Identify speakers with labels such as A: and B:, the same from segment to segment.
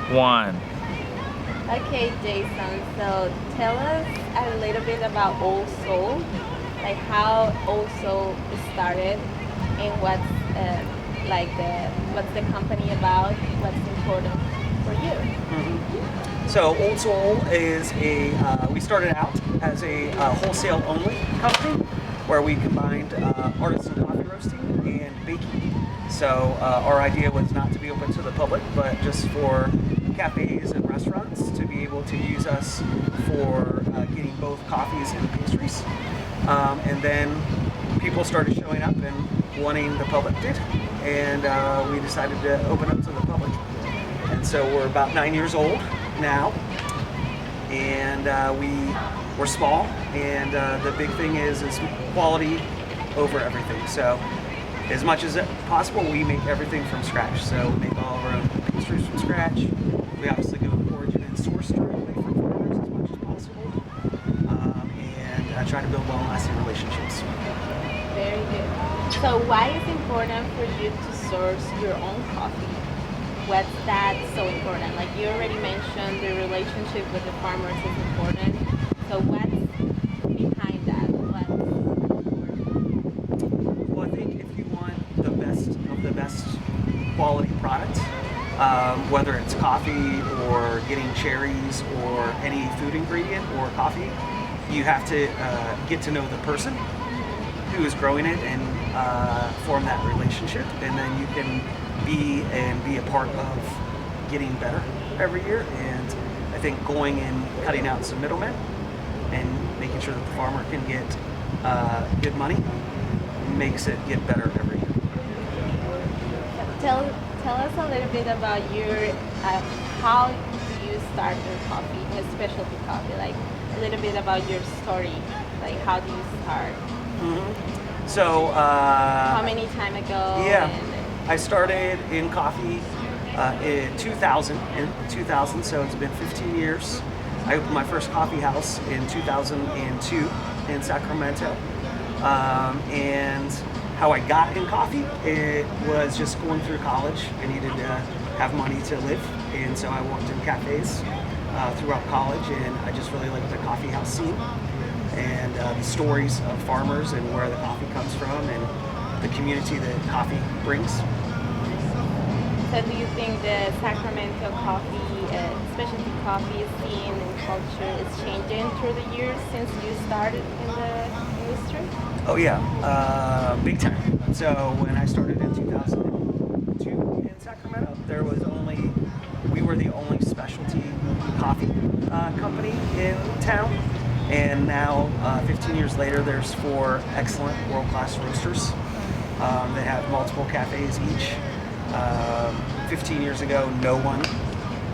A: 1.
B: Okay, Jason, so tell us a little bit about Old Soul, like how Old Soul started and what's the company about, what's important for you.
C: So Old Soul is we started out as a wholesale only company where we combined artisan coffee roasting and baking. So our idea was not to be open to the public, but just for cafes and restaurants to be able to use us for getting both coffees and pastries. And then people started showing up and wanting the public did, and we decided to open up to the public. And so we're about 9 years old now, and we're small, and the big thing is quality over everything. So as much as possible, we make everything from scratch. So we make all of our own pastries from scratch. We obviously go origin and source directly from farmers as much as possible, and try to build long-lasting relationships.
B: Very good. So why is it important for you to source your own coffee? What's that so important? Like you already mentioned, the relationship with the farmers is important. So what's behind that? What's important?
C: Well, I think if you want the best of the best quality product, whether it's coffee or getting cherries or any food ingredient or coffee, you have to get to know the person who is growing it and form that relationship, and then you can be a part of getting better every year. And I think going and cutting out some middlemen and making sure that the farmer can get good money makes it get better every year.
B: Tell us a little bit about your how do you start your coffee, your specialty coffee? Like a little bit about your story. Like how do you start?
C: So
B: How many time ago?
C: yeah,
B: And
C: I started in coffee in 2000, so it's been 15 years. I opened my first coffee house in 2002 in Sacramento. And how I got in coffee, it was just going through college. I needed to have money to live, and so I worked in cafes throughout college, and I just really liked the coffee house scene and the stories of farmers and where the coffee comes from and the community that coffee brings.
B: so do you think the Sacramento coffee, specialty coffee scene and culture is changing through the years since you started in the industry?
C: Oh yeah, big time. So when I started in 2002 in Sacramento, we were the only specialty coffee company in town. And now, 15 years later, there's 4 excellent world-class roasters that have multiple cafes each. 15 years ago, no one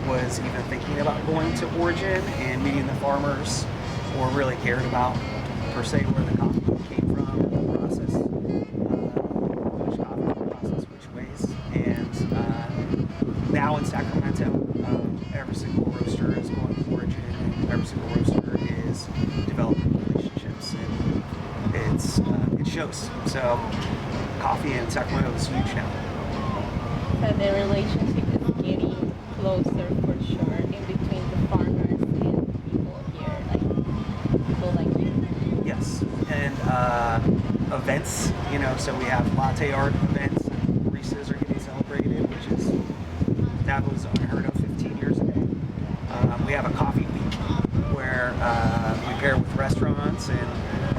C: was even thinking about going to origin and meeting the farmers or really cared about, per se, where the coffee came from, the process, which coffee was processed which ways. And now in Sacramento, every single roaster is going to origin, and every single roaster is developing relationships, and it shows. So coffee in Sacramento is huge now.
B: So the relationship is getting closer for sure in between the farmers and people here, like people like you.
C: Yes, and events, so we have latte art events, and baristas are getting celebrated, that was unheard of 15 years ago. We have a coffee week where we pair with restaurants and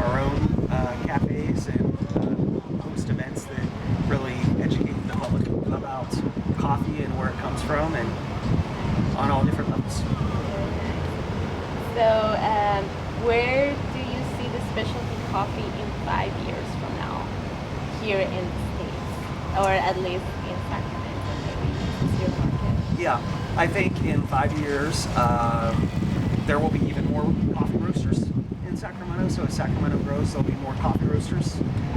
C: our own cafes and host events that really educate the public about coffee and where it comes from and on all different levels.
B: So where do you see the specialty coffee in 5 years from now here in the States, or at least in Sacramento, maybe it's your market?
C: Yeah, I think in 5 years there will be even more coffee roasters in Sacramento. So as Sacramento grows, there'll be more coffee roasters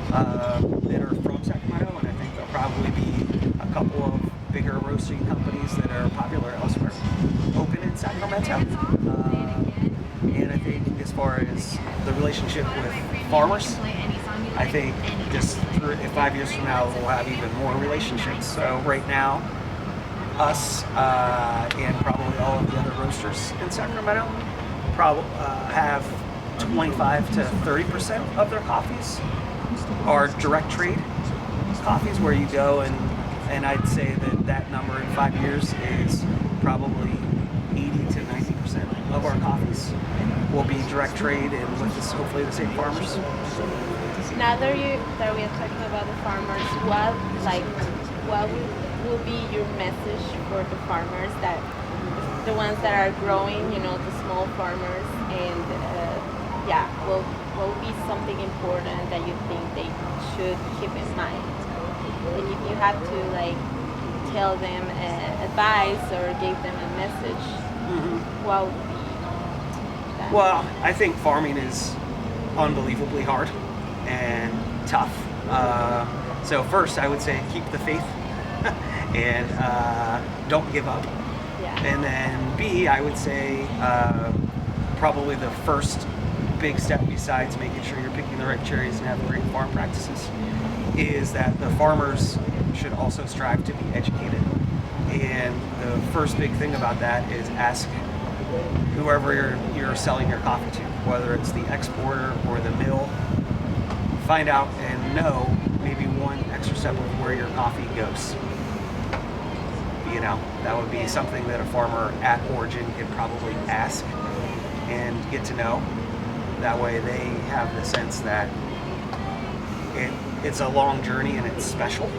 C: that are from Sacramento, and I think there'll probably be a couple of bigger roasting companies that are popular elsewhere open in Sacramento. And I think as far as the relationship with farmers, I think just 5 years from now we'll have even more relationships. So right now us and probably all of the other roasters in Sacramento have 25 to 30% of their coffees are direct trade coffees, where you go and I'd say that number in 5 years is probably 80 to 90% of our coffees will be direct trade and with this, hopefully the same farmers.
B: Now that we are talking about the farmers, what will be your message for the farmers, that the ones that are growing, the small farmers, and what will be something important that you think they should keep in mind? And if you have to tell them advice or give them a message, what would be that?
C: Well, I think farming is unbelievably hard and tough. So first, I would say keep the faith and don't give up.
B: Yeah.
C: And then B, I would say probably the first big step, besides making sure you're picking the right cherries and having great farm practices, is that the farmers should also strive to be educated. And the first big thing about that is ask whoever you're selling your coffee to, whether it's the exporter or the mill, find out and know maybe one extra step of where your coffee goes. That would be something that a farmer at origin could probably ask and get to know. That way they have the sense that it's a long journey and it's special.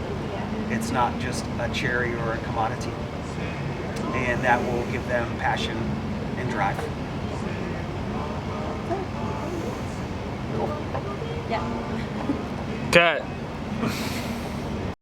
C: It's not just a cherry or a commodity. And that will give them passion and drive.
B: Yeah.
A: Cut.